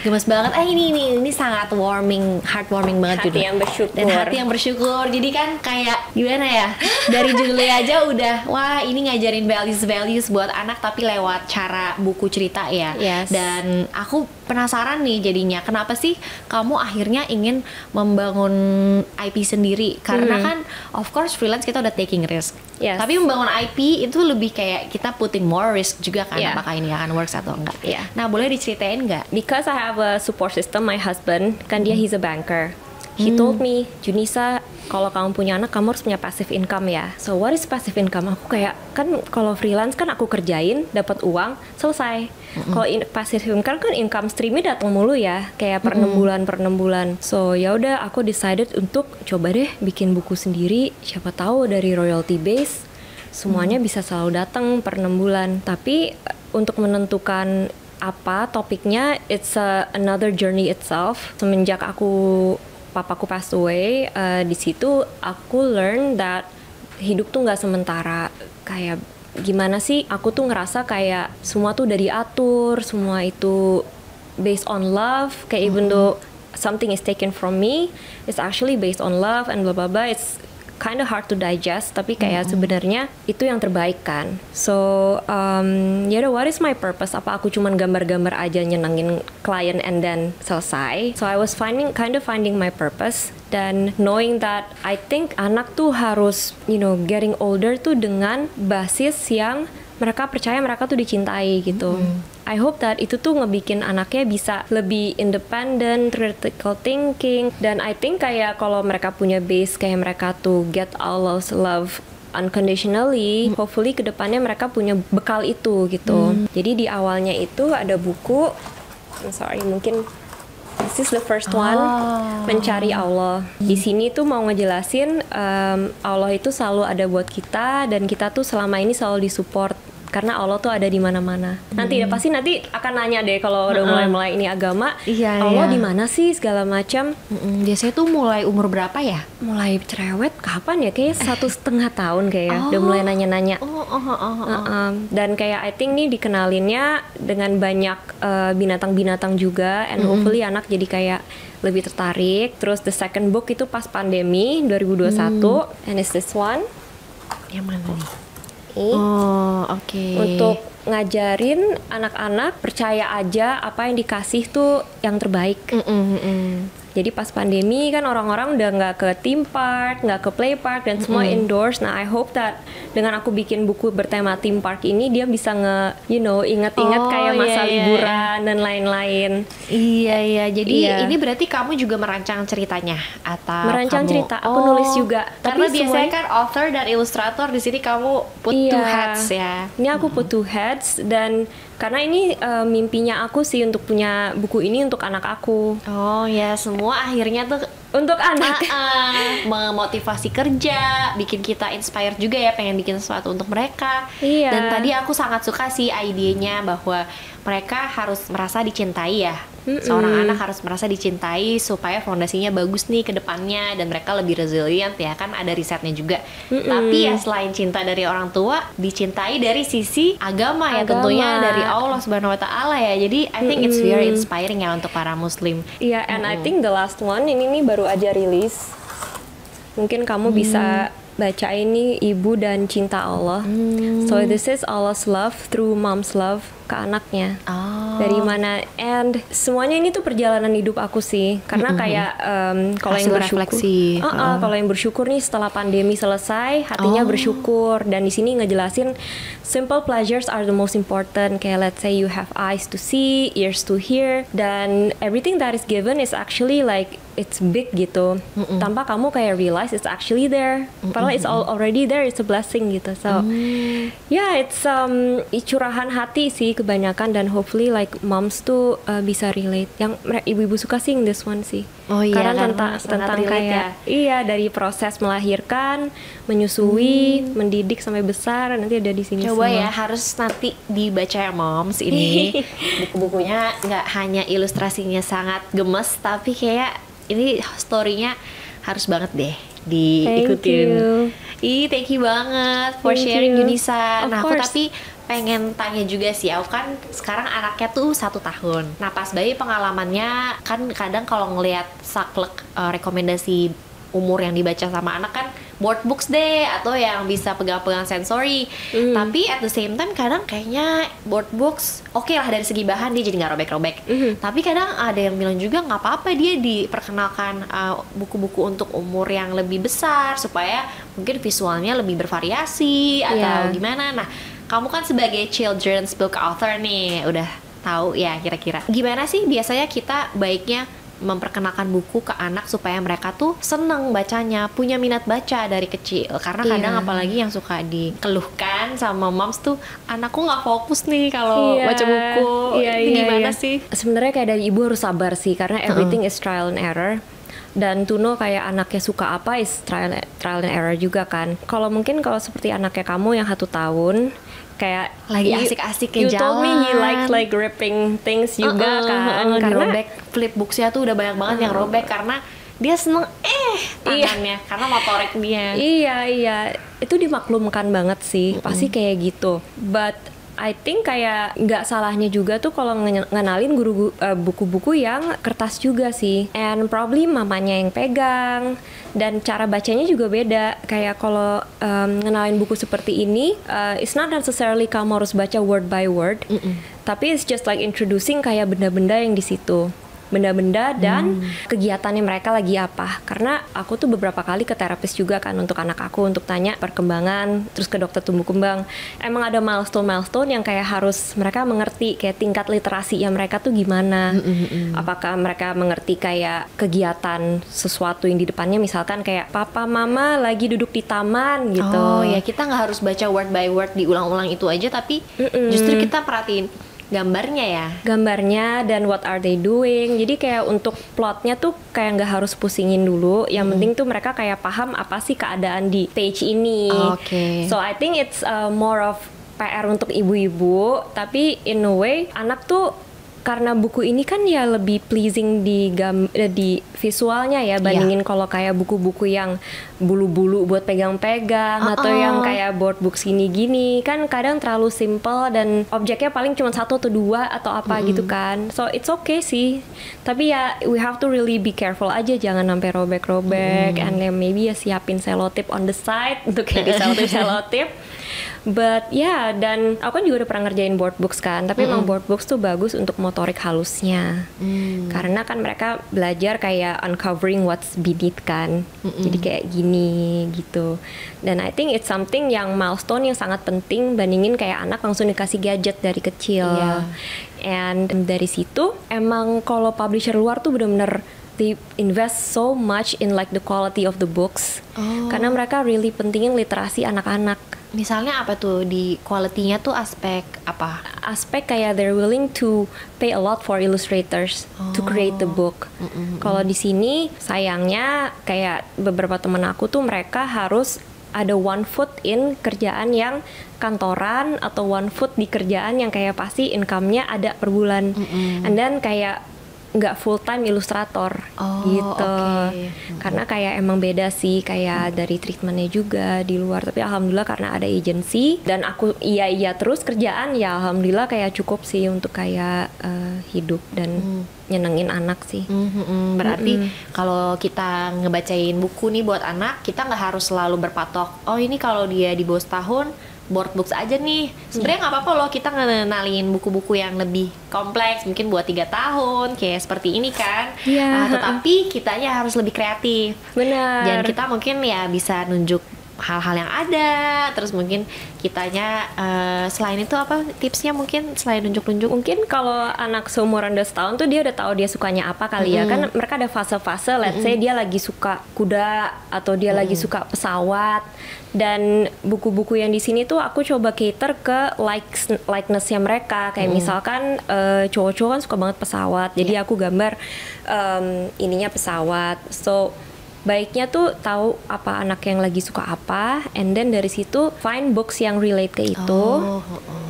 gemes banget. Ini sangat heartwarming banget Hati judulnya. yang bersyukur. Dan hati yang bersyukur. Jadi kan kayak gimana ya? Dari judulnya aja udah, wah ini ngajarin values buat anak tapi lewat cara buku cerita ya. Yes. Dan aku penasaran nih jadinya, kenapa sih kamu akhirnya ingin membangun IP sendiri? Karena kan of course freelance kita udah taking risk. Yes. Tapi membangun IP itu lebih kayak kita putting more risk juga kan, Yeah. apakah ini akan works atau enggak. Yeah. Nah, boleh diceritain nggak? Because I have a support system, my husband, kan dia he's a banker. He told me, Junisa, kalau kamu punya anak, kamu harus punya passive income ya. So what is passive income? Aku kayak, kan kalau freelance kan aku kerjain, dapat uang, selesai. Kalau passive income kan income streamnya datang mulu ya, kayak per 6 bulan. So ya udah, aku decided untuk coba deh bikin buku sendiri. Siapa tahu dari royalty base, semuanya bisa selalu datang per 6 bulan. Tapi untuk menentukan apa topiknya, it's another journey itself. Semenjak papaku passed away, di situ aku learn that hidup tuh nggak sementara. Kayak gimana sih? Aku tuh ngerasa kayak semua tuh udah diatur, semua itu based on love. Kayak even though something is taken from me, it's actually based on love and blah blah blah. It's kind of hard to digest, tapi kayak sebenarnya itu yang terbaik kan. So ya udah, what is my purpose? Apa aku cuman gambar-gambar aja nyenengin klien and then selesai? So I was kind of finding my purpose, dan knowing that I think anak tuh harus getting older tuh dengan basis yang mereka percaya mereka tuh dicintai gitu. I hope that itu tuh ngebikin anaknya bisa lebih independent, critical thinking, dan I think kayak kalau mereka punya base kayak mereka tuh get Allah's love unconditionally, hopefully kedepannya mereka punya bekal itu gitu. Jadi di awalnya itu ada buku, I'm sorry, mungkin this is the first one, Mencari Allah. Di sini tuh mau ngejelasin Allah itu selalu ada buat kita, dan kita tuh selama ini selalu disupport karena Allah tuh ada di mana-mana. Nanti pasti nanti akan nanya deh kalau udah mulai ini agama, Allah di mana sih segala macam. Biasanya tuh mulai umur berapa ya? Mulai cerewet kapan ya? Kayaknya 1,5 tahun kayak udah mulai nanya-nanya. Dan kayak I think nih dikenalinnya dengan banyak binatang-binatang juga, and hopefully anak jadi kayak lebih tertarik. Terus the second book itu pas pandemi 2021, and it's this one. Yang mana nih? Oke. Untuk ngajarin anak-anak percaya aja apa yang dikasih tuh yang terbaik. Jadi pas pandemi kan orang-orang udah nggak ke theme park, nggak ke play park, dan semua indoors. Nah, I hope that dengan aku bikin buku bertema theme park ini, dia bisa inget-inget kayak masa liburan dan lain-lain. Iya. Jadi ini berarti kamu juga merancang ceritanya atau merancang cerita? Aku nulis juga. Karena Tapi biasanya kan author dan ilustrator, di sini kamu put two hats ya. Ini aku put two hats, dan karena ini mimpinya aku sih untuk punya buku ini untuk anak aku. Oh ya, semua akhirnya tuh untuk anak. Memotivasi kerja, bikin kita inspired juga ya, pengen bikin sesuatu untuk mereka. Iya. Dan tadi aku sangat suka sih idenya bahwa mereka harus merasa dicintai ya. Seorang anak harus merasa dicintai supaya fondasinya bagus nih ke depannya, dan mereka lebih resilient ya, kan ada risetnya juga. Tapi ya selain cinta dari orang tua, dicintai dari sisi agama ya, tentunya dari Allah Subhanahu wa taala ya. Jadi I think it's very inspiring ya untuk para muslim. Iya, and I think the last one ini nih baru aja rilis. Mungkin kamu bisa baca ini, Ibu dan Cinta Allah. So this is Allah's love through mom's love ke anaknya. Dari mana, and semuanya ini tuh perjalanan hidup aku sih, karena kayak kalau yang bersyukur, kalau yang bersyukur nih setelah pandemi selesai, hatinya bersyukur. Dan di sini ngejelasin simple pleasures are the most important. Kayak let's say you have eyes to see, ears to hear, dan everything that is given is actually like it's big gitu. Tanpa kamu kayak realize it's actually there. Padahal it's already there, it's a blessing gitu. So yeah, it's curahan hati sih kebanyakan, dan hopefully like moms tuh bisa relate. Yang ibu-ibu suka sih this one sih. Karena tentang kayak dari proses melahirkan, menyusui, mendidik sampai besar, nanti ada di sini. Coba semua. Ya, harus nanti dibaca ya moms ini. Buku-bukunya nggak hanya ilustrasinya sangat gemes, tapi kayak ini story-nya harus banget deh diikutin. Thank you banget for sharing, Junisa. Nah, aku tapi pengen tanya juga sih, aku kan sekarang anaknya tuh 1 tahun. Nah, pas bayi pengalamannya kan kadang kalau ngelihat saklek rekomendasi umur yang dibaca sama anak kan board books deh, atau yang bisa pegang-pegang sensori. Tapi at the same time kadang kayaknya board books oke lah dari segi bahan dia jadi nggak robek-robek. Tapi kadang ada yang bilang juga nggak apa-apa dia diperkenalkan buku-buku untuk umur yang lebih besar supaya mungkin visualnya lebih bervariasi atau gimana. Nah, kamu kan sebagai children's book author nih, udah tahu ya kira-kira gimana sih biasanya kita baiknya memperkenalkan buku ke anak supaya mereka tuh seneng bacanya, punya minat baca dari kecil. Karena kadang apalagi yang suka dikeluhkan sama moms tuh, anakku nggak fokus nih kalau baca buku. Gimana sih? Sebenarnya kayak dari ibu harus sabar sih, karena everything is trial and error. Dan to know kayak anaknya suka apa is trial and error juga kan. Kalau mungkin kalau seperti anaknya kamu yang 1 tahun kayak lagi asik-asiknya you jalan. told me he likes like ripping things juga kan. Karena robek flip booksnya tuh udah banyak banget yang robek karena dia seneng tangannya karena motorik dia. Iya itu dimaklumkan banget sih, pasti kayak gitu. But I think kayak nggak salahnya juga tuh kalau ngenalin buku-buku yang kertas juga sih. And probably mamanya yang pegang dan cara bacanya juga beda. Kayak kalau ngenalin buku seperti ini, it's not necessarily kamu harus baca word by word, tapi it's just like introducing kayak benda-benda yang di situ. Benda-benda dan kegiatannya mereka lagi apa. Karena aku tuh beberapa kali ke terapis juga kan untuk anak aku, untuk tanya perkembangan, terus ke dokter tumbuh kembang. Emang ada milestone yang kayak harus mereka mengerti kayak tingkat literasi ya mereka tuh gimana. Apakah mereka mengerti kayak kegiatan sesuatu yang di depannya, misalkan kayak papa mama lagi duduk di taman gitu. Oh ya, kita nggak harus baca word by word diulang-ulang itu aja, tapi justru kita perhatiin gambarnya dan what are they doing. Jadi kayak untuk plotnya tuh kayak nggak harus pusingin dulu. Yang penting tuh mereka kayak paham apa sih keadaan di page ini. So I think it's more of PR untuk ibu-ibu. Tapi in a way anak tuh karena buku ini kan ya lebih pleasing di visualnya ya, bandingin kalau kayak buku-buku yang bulu-bulu buat pegang-pegang atau yang kayak board books gini-gini kan kadang terlalu simple dan objeknya paling cuma 1 atau 2 atau apa gitu kan. So it's okay sih, tapi ya we have to really be careful aja, jangan sampai robek-robek. And then maybe ya siapin selotip on the side untuk kayak di selotip. But ya, dan aku kan juga udah pernah ngerjain board books kan, tapi emang board books tuh bagus untuk motorik halusnya. Karena kan mereka belajar kayak uncovering what's beneath kan. Jadi kayak gini gitu. Dan I think it's something yang milestone yang sangat penting bandingin kayak anak langsung dikasih gadget dari kecil. And dari situ emang kalau publisher luar tuh bener-bener they invest so much in like the quality of the books. Karena mereka really pentingin literasi anak-anak. Misalnya apa tuh di quality-nya tuh aspek apa? Aspek kayak they're willing to pay a lot for illustrators to create the book. Kalau di sini sayangnya kayak beberapa temen aku tuh mereka harus ada 1 foot in kerjaan yang kantoran atau 1 foot di kerjaan yang kayak pasti income-nya ada per bulan. And then kayak nggak full time ilustrator gitu. Karena kayak emang beda sih kayak dari treatmentnya juga di luar. Tapi alhamdulillah karena ada agency dan aku iya terus kerjaan ya alhamdulillah kayak cukup sih untuk kayak hidup dan nyenengin anak sih. Berarti kalau kita ngebacain buku nih buat anak, kita nggak harus selalu berpatok. Oh ini kalau dia di bawah setahun board books aja nih. Sebenarnya nggak apa-apa loh kita ngenalin buku-buku yang lebih kompleks, mungkin buat 3 tahun kayak seperti ini kan. Tetapi kitanya harus lebih kreatif. Benar. Dan kita mungkin ya bisa nunjuk hal-hal yang ada, terus mungkin kitanya selain itu apa tipsnya mungkin selain nunjuk-nunjuk? Mungkin kalau anak seumuran 2 tahun tuh dia udah tahu dia sukanya apa kali ya. Kan mereka ada fase-fase, let's say dia lagi suka kuda atau dia lagi suka pesawat. Dan buku-buku yang di sini tuh aku coba cater ke likeness-nya mereka. Kayak misalkan cowok-cowok kan suka banget pesawat. Jadi aku gambar ininya pesawat. So baiknya tuh tahu apa anak yang lagi suka apa, and then dari situ find books yang relate ke itu,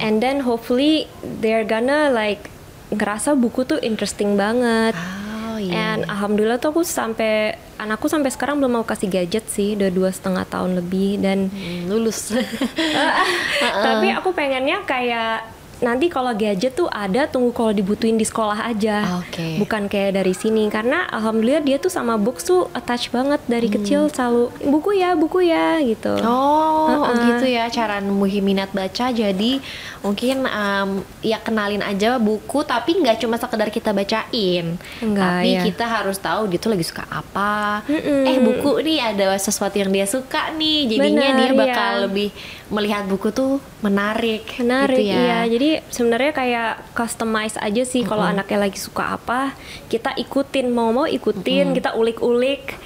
and then hopefully they're gonna like ngerasa buku tuh interesting banget. And alhamdulillah tuh anakku sampai sekarang belum mau kasih gadget sih, udah 2,5 tahun lebih dan lulus. Tapi aku pengennya kayak nanti kalau gadget tuh ada, tunggu kalau dibutuhin di sekolah aja. Oke. Bukan kayak dari sini, karena alhamdulillah dia tuh sama books tuh attach banget dari kecil, selalu buku ya gitu. Oh, gitu ya cara numbuhin minat baca. Jadi mungkin ya kenalin aja buku, tapi nggak cuma sekedar kita bacain, Enggak, tapi ya. kita harus tahu dia tuh lagi suka apa. Buku nih ada sesuatu yang dia suka nih, jadinya Benar, dia bakal iya. lebih melihat buku tuh menarik Menarik, gitu ya. iya. Jadi sebenarnya kayak customize aja sih, kalau anaknya lagi suka apa, kita ikutin, mau ikutin, kita ulik-ulik.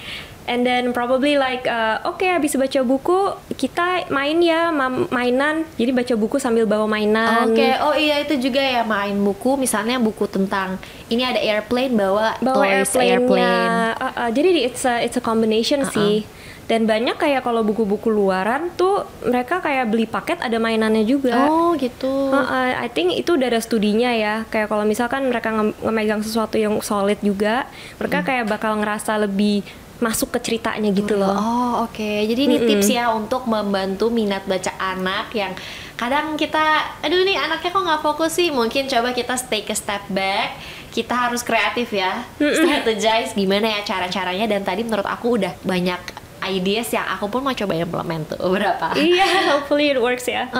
And then probably like oke, habis baca buku kita main ya, mainan. Jadi baca buku sambil bawa mainan. Oke, oh iya itu juga ya, main buku, misalnya buku tentang ini ada airplane, bawa toys airplane. Jadi it's a combination sih. Dan banyak kayak kalau buku-buku luaran tuh mereka kayak beli paket ada mainannya juga. Oh gitu. I think itu udah ada studinya ya. Kayak kalau misalkan mereka ngemegang sesuatu yang solid juga, mereka kayak bakal ngerasa lebih masuk ke ceritanya gitu loh. Oh oke. Jadi ini tips ya untuk membantu minat baca anak yang kadang kita, aduh nih anaknya kok nggak fokus sih. Mungkin coba kita take a step back. Kita harus kreatif ya, strategize gimana ya cara-caranya. Dan tadi menurut aku udah banyak ideas yang aku pun mau coba implement tuh beberapa. Iya, hopefully it works ya.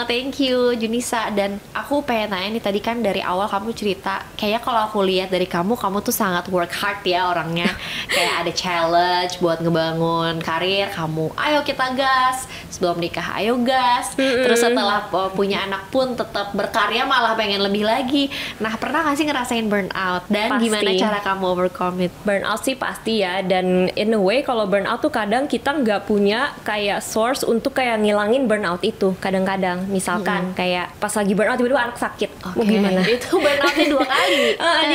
Thank you Junisa. Dan aku pengen nanya nih, tadi kan dari awal kamu cerita, kayaknya kalau aku lihat dari kamu tuh sangat work hard ya orangnya. Kayak ada challenge buat ngebangun karir kamu, ayo kita gas. Sebelum nikah ayo gas. Terus setelah punya anak pun tetap berkarya, malah pengen lebih lagi. Nah, pernah gak sih ngerasain burnout? Dan Pasti. gimana cara kamu overcome it? Burnout sih pasti ya, dan in a way kalau burnout tuh kadang kita nggak punya kayak source untuk kayak ngilangin burnout itu. Kadang-kadang misalkan kayak pas lagi burnout tiba-tiba anak sakit, mau gimana? Itu burnoutnya 2 kali.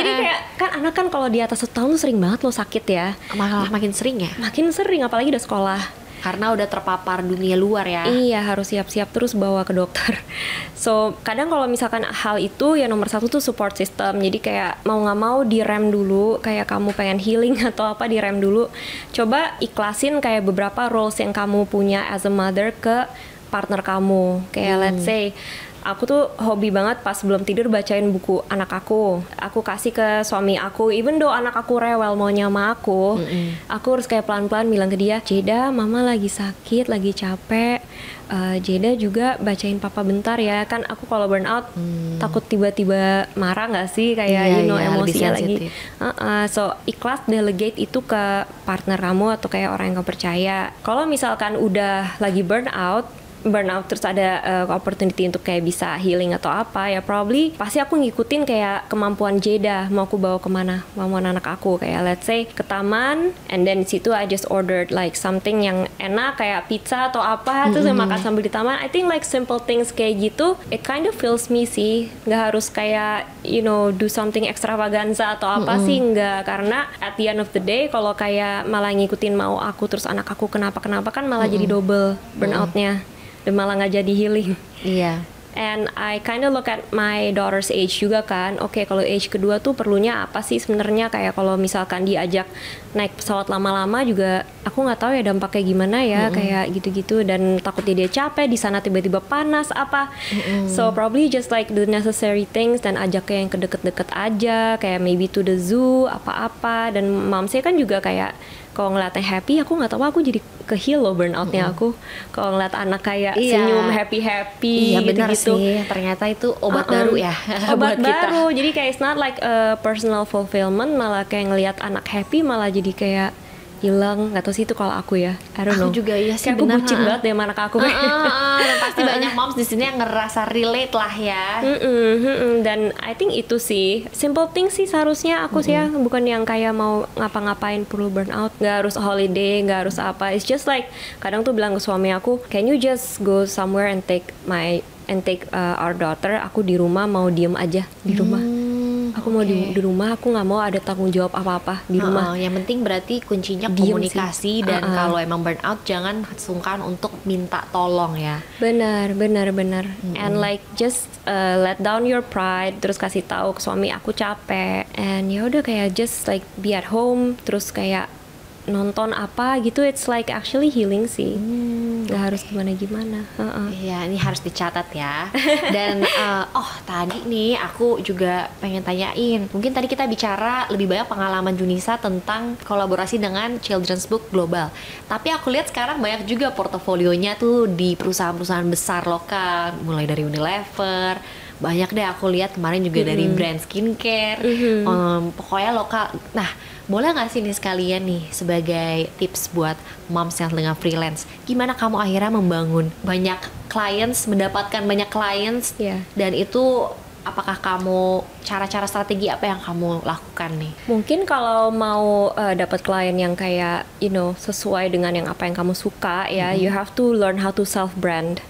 Jadi kayak kan anak kan kalau di atas 1 tahun tuh sering banget lo sakit ya, Malah makin sering ya, makin sering apalagi udah sekolah. karena udah terpapar dunia luar ya. Iya, harus siap-siap terus bawa ke dokter. So kadang kalau misalkan hal itu ya nomor 1 tuh support system. Jadi kayak mau nggak mau direm dulu, kayak kamu pengen healing atau apa direm dulu. Coba ikhlasin kayak beberapa roles yang kamu punya as a mother ke partner kamu. Kayak let's say aku tuh hobi banget pas sebelum tidur bacain buku anak aku. Aku kasih ke suami aku, even though anak aku rewel maunya sama aku, aku harus kayak pelan-pelan bilang ke dia, Jeda, mama lagi sakit, lagi capek. Jeda juga bacain papa bentar ya. Kan aku kalau burnout takut tiba-tiba marah nggak sih, kayak emosinya lagi. So ikhlas delegate itu ke partner kamu atau kayak orang yang kamu percaya. Kalau misalkan udah lagi burnout terus ada opportunity untuk kayak bisa healing atau apa ya, probably pasti aku ngikutin kayak kemampuan Jeda mau aku bawa kemana, kemampuan anak aku, kayak let's say ke taman, and then di situ I just ordered like something yang enak kayak pizza atau apa, terus saya makan sambil di taman. I think like simple things kayak gitu it kind of fills me sih, nggak harus kayak do something extravaganza atau apa sih, nggak, karena at the end of the day kalau kayak malah ngikutin mau aku terus anak aku kenapa kan malah jadi double burnoutnya. Dan malah nggak jadi healing. Iya. And I kind of look at my daughter's age juga kan. Oke, kalau age kedua tuh perlunya apa sih sebenarnya? Kayak kalau misalkan diajak naik pesawat lama-lama juga, aku nggak tahu ya dampaknya gimana ya, kayak gitu-gitu. Dan takutnya dia capek di sana tiba-tiba panas apa. So probably just like the necessary things, dan ajak kayak yang ke deket-deket aja, kayak maybe to the zoo apa-apa. Dan mom saya kan juga kayak kalau ngeliatnya happy, aku nggak tahu, aku jadi ke-heal loh burnoutnya aku. Kalau ngeliat anak kayak senyum happy-happy, iya, benar gitu-gitu. sih. Ternyata itu obat baru ya. Obat buat kita. baru. Jadi kayak it's not like a personal fulfillment, malah kayak ngelihat anak happy malah jadi kayak hilang. Nggak tahu sih itu kalau aku ya. I don't know. Aku juga iya sih, kayak aku benar, bucin banget deh sama anak aku. Dan pasti banyak moms di sini yang ngerasa relate lah ya. Dan I think itu sih simple things sih seharusnya aku sih ya, bukan yang kayak mau ngapa-ngapain perlu burnout, nggak harus holiday, nggak harus apa. It's just like kadang tuh bilang ke suami aku, can you just go somewhere and take our daughter. Aku di rumah mau diem aja di rumah. Aku mau di rumah, aku nggak mau ada tanggung jawab apa-apa di rumah. Yang penting berarti kuncinya Diem komunikasi sih. dan kalau emang burnout jangan sungkan untuk minta tolong ya. Benar. And like just let down your pride, terus kasih tahu ke suami aku capek, and ya udah kayak just like be at home, terus kayak nonton apa gitu, it's like actually healing sih. Nggak harus gimana-gimana. Iya, ini harus dicatat ya. Dan tadi nih aku juga pengen tanyain. Mungkin tadi kita bicara lebih banyak pengalaman Junisa tentang kolaborasi dengan Children's Book Global. Tapi aku lihat sekarang banyak juga portofolionya tuh di perusahaan-perusahaan besar lokal, mulai dari Unilever. Banyak deh aku lihat kemarin juga dari brand skincare. Pokoknya lokal. Nah, boleh nggak sih nih sekalian nih sebagai tips buat moms yang tengah freelance, gimana kamu akhirnya membangun banyak clients, mendapatkan banyak clients, dan itu apakah kamu cara-cara strategi apa yang kamu lakukan nih? Mungkin kalau mau dapat klien yang kayak sesuai dengan yang apa yang kamu suka ya, you have to learn how to self brand.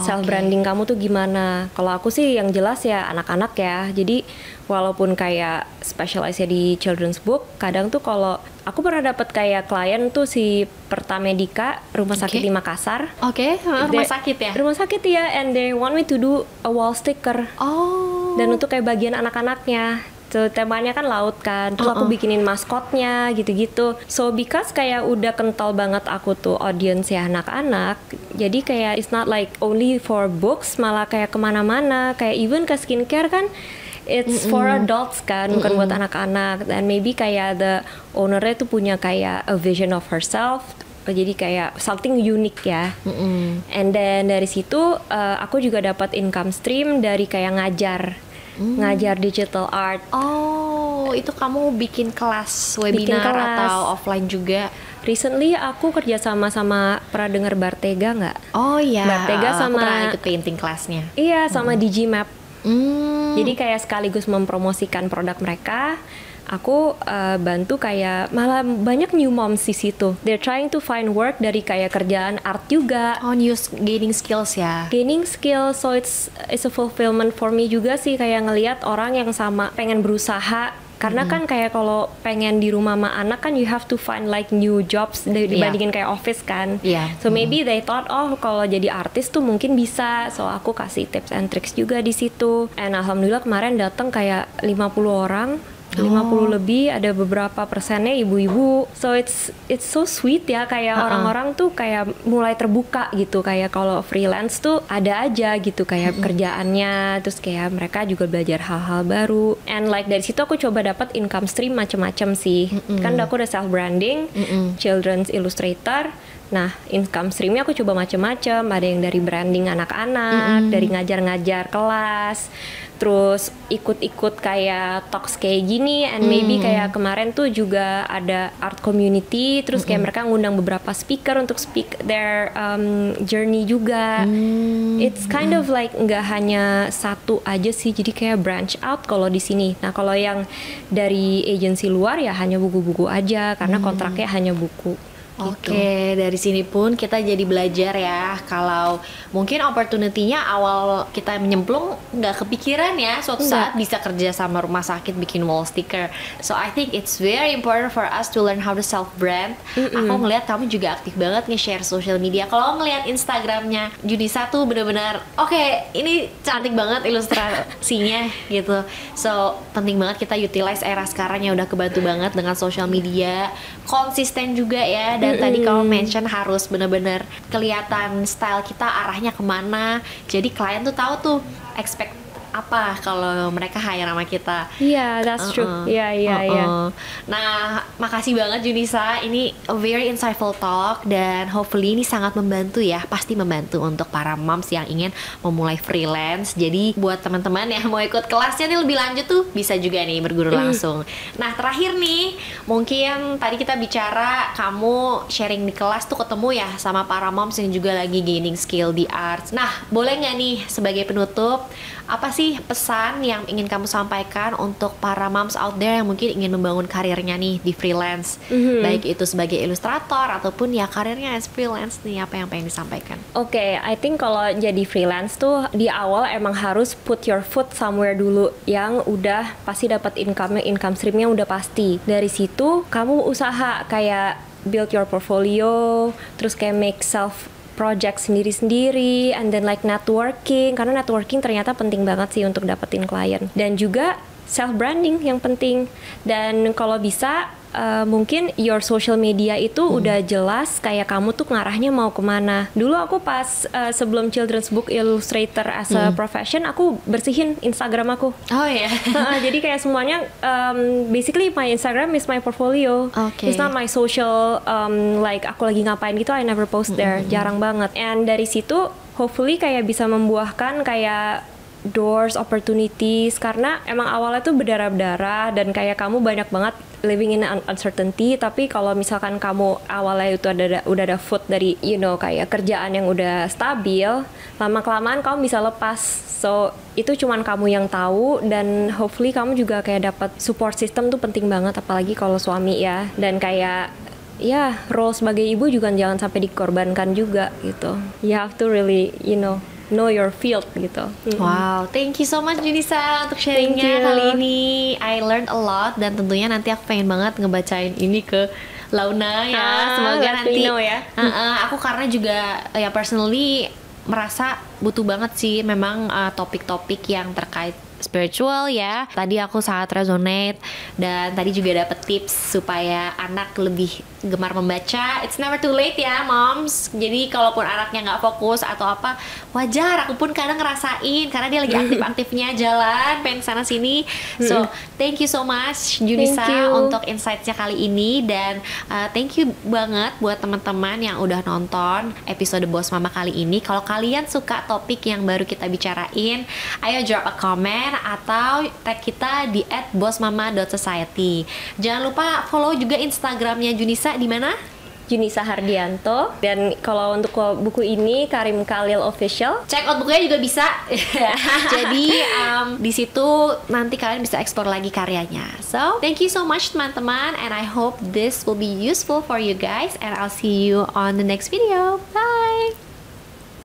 Self branding kamu tuh gimana? Kalau aku sih yang jelas ya anak-anak ya. Jadi walaupun kayak specialize di children's book, kadang tuh kalau aku pernah dapat kayak klien tuh si Pertamedika, rumah sakit di Makassar. Rumah sakit ya? Rumah sakit ya, and they want me to do a wall sticker. Dan untuk kayak bagian anak-anaknya. So, temanya kan laut kan, terus aku bikinin maskotnya gitu-gitu. So because kayak udah kental banget aku tuh audience ya anak-anak, jadi kayak it's not like only for books, malah kayak kemana-mana, kayak even ke skincare kan, it's for adults kan, bukan buat anak-anak. Dan maybe kayak the ownernya tuh punya kayak a vision of herself, jadi kayak something unique ya. And then dari situ aku juga dapat income stream dari kayak ngajar digital art. Itu kamu bikin kelas webinar atau offline juga? Recently aku kerja sama pernah dengar Bartega nggak? Bartega sama aku pernah ikut painting kelasnya. Iya, sama Digimap. Jadi kayak sekaligus mempromosikan produk mereka. Aku bantu kayak malah banyak new moms di situ. They're trying to find work dari kayak kerjaan art juga. Gaining skills ya. Gaining skills, so it's a fulfillment for me juga sih, kayak ngelihat orang yang sama pengen berusaha. Karena kan kayak kalau pengen di rumah sama anak kan you have to find like new jobs dibandingin kayak office kan. So maybe they thought kalau jadi artis tuh mungkin bisa. So aku kasih tips and tricks juga di situ. And alhamdulillah kemarin datang kayak 50 orang. 50 lebih, ada beberapa persennya ibu-ibu. So it's so sweet ya, kayak orang-orang tuh kayak mulai terbuka gitu, kayak kalau freelance tuh ada aja gitu kayak kerjaannya, terus kayak mereka juga belajar hal-hal baru. And like dari situ aku coba dapat income stream macam-macam sih. Kan aku udah self branding, children's illustrator. Nah, income streamnya aku coba macam-macam. Ada yang dari branding anak-anak, dari ngajar-ngajar kelas, terus ikut-ikut kayak talks kayak gini, and maybe kayak kemarin tuh juga ada art community, terus kayak mereka ngundang beberapa speaker untuk speak their journey juga. It's kind of like nggak hanya satu aja sih, jadi kayak branch out kalau di sini. Nah, kalau yang dari agensi luar ya hanya buku-buku aja, karena kontraknya hanya buku. Oke, dari sini pun kita jadi belajar ya, kalau mungkin opportunity-nya awal kita menyemplung nggak kepikiran ya, suatu saat bisa kerja sama rumah sakit bikin wall sticker. So I think it's very important for us to learn how to self brand. Aku ngelihat kamu juga aktif banget nge-share social media. Kalau ngelihat Instagramnya Junisa tuh bener-bener ini cantik banget ilustrasinya gitu. So penting banget kita utilize era sekarang yang udah kebantu banget dengan social media, konsisten juga ya. Dan tadi kamu mention harus benar-benar kelihatan style kita arahnya kemana. Jadi klien tuh tahu tuh expect apa kalau mereka hire sama kita. Iya, that's true. Iya. Nah, makasih banget Junisa. Ini a very insightful talk dan hopefully ini sangat membantu ya. Pasti membantu untuk para moms yang ingin memulai freelance. Jadi buat teman-teman yang mau ikut kelasnya nih lebih lanjut tuh bisa juga nih berguru langsung. Nah, terakhir nih, mungkin tadi kita bicara kamu sharing di kelas tuh ketemu ya sama para moms yang juga lagi gaining skill di arts. Nah, boleh nggak nih sebagai penutup, apa sih pesan yang ingin kamu sampaikan untuk para moms out there yang mungkin ingin membangun karirnya nih di freelance, baik itu sebagai ilustrator ataupun ya karirnya as freelance nih, apa yang pengen disampaikan? Oke, I think kalau jadi freelance tuh di awal emang harus put your foot somewhere dulu yang udah pasti dapat income streamnya udah pasti. Dari situ kamu usaha kayak build your portfolio, terus kayak make self project sendiri-sendiri, and then like networking, karena networking ternyata penting banget sih untuk dapetin klien. Dan juga self branding yang penting. Dan kalau bisa mungkin your social media itu udah jelas kayak kamu tuh ngarahnya mau kemana. Dulu aku pas sebelum children's book illustrator as a profession, aku bersihin Instagram aku. Oh ya. Jadi kayak semuanya basically my Instagram is my portfolio. Okay. It's not my social like aku lagi ngapain gitu, I never post there. Jarang banget. And dari situ hopefully kayak bisa membuahkan kayak doors, opportunities, karena emang awalnya tuh berdarah-darah dan kayak kamu banyak banget living in uncertainty, tapi kalau misalkan kamu awalnya itu udah ada foot dari kayak kerjaan yang udah stabil, lama-kelamaan kamu bisa lepas. So itu cuman kamu yang tahu, dan hopefully kamu juga kayak dapat support system tuh penting banget, apalagi kalau suami ya. Dan kayak ya role sebagai ibu juga jangan sampai dikorbankan juga gitu. You have to really know your field gitu. Wow, thank you so much Junisa untuk sharingnya kali ini. I learned a lot, dan tentunya nanti aku pengen banget ngebacain ini ke Launa ya. Semoga nanti ya. Aku karena juga ya personally merasa butuh banget sih memang topik-topik yang terkait spiritual ya. Tadi aku sangat resonate, dan tadi juga dapet tips supaya anak lebih gemar membaca. It's never too late ya moms. Jadi kalaupun anaknya nggak fokus atau apa, wajar. Aku pun kadang ngerasain karena dia lagi aktif-aktifnya jalan pengen sana sini. So thank you so much Junisa untuk insight-nya kali ini, dan thank you banget buat teman-teman yang udah nonton episode Boss Mama kali ini. Kalau kalian suka topik yang baru kita bicarain, ayo drop a comment atau tag kita di @bossmama.society. Jangan lupa follow juga Instagramnya Junisa di mana? Junisa Hardianto. Dan kalau untuk buku ini Karim Khalil Official. Check out bukunya juga bisa. Jadi di situ nanti kalian bisa explore lagi karyanya. So thank you so much teman-teman, and I hope this will be useful for you guys, and I'll see you on the next video. Bye.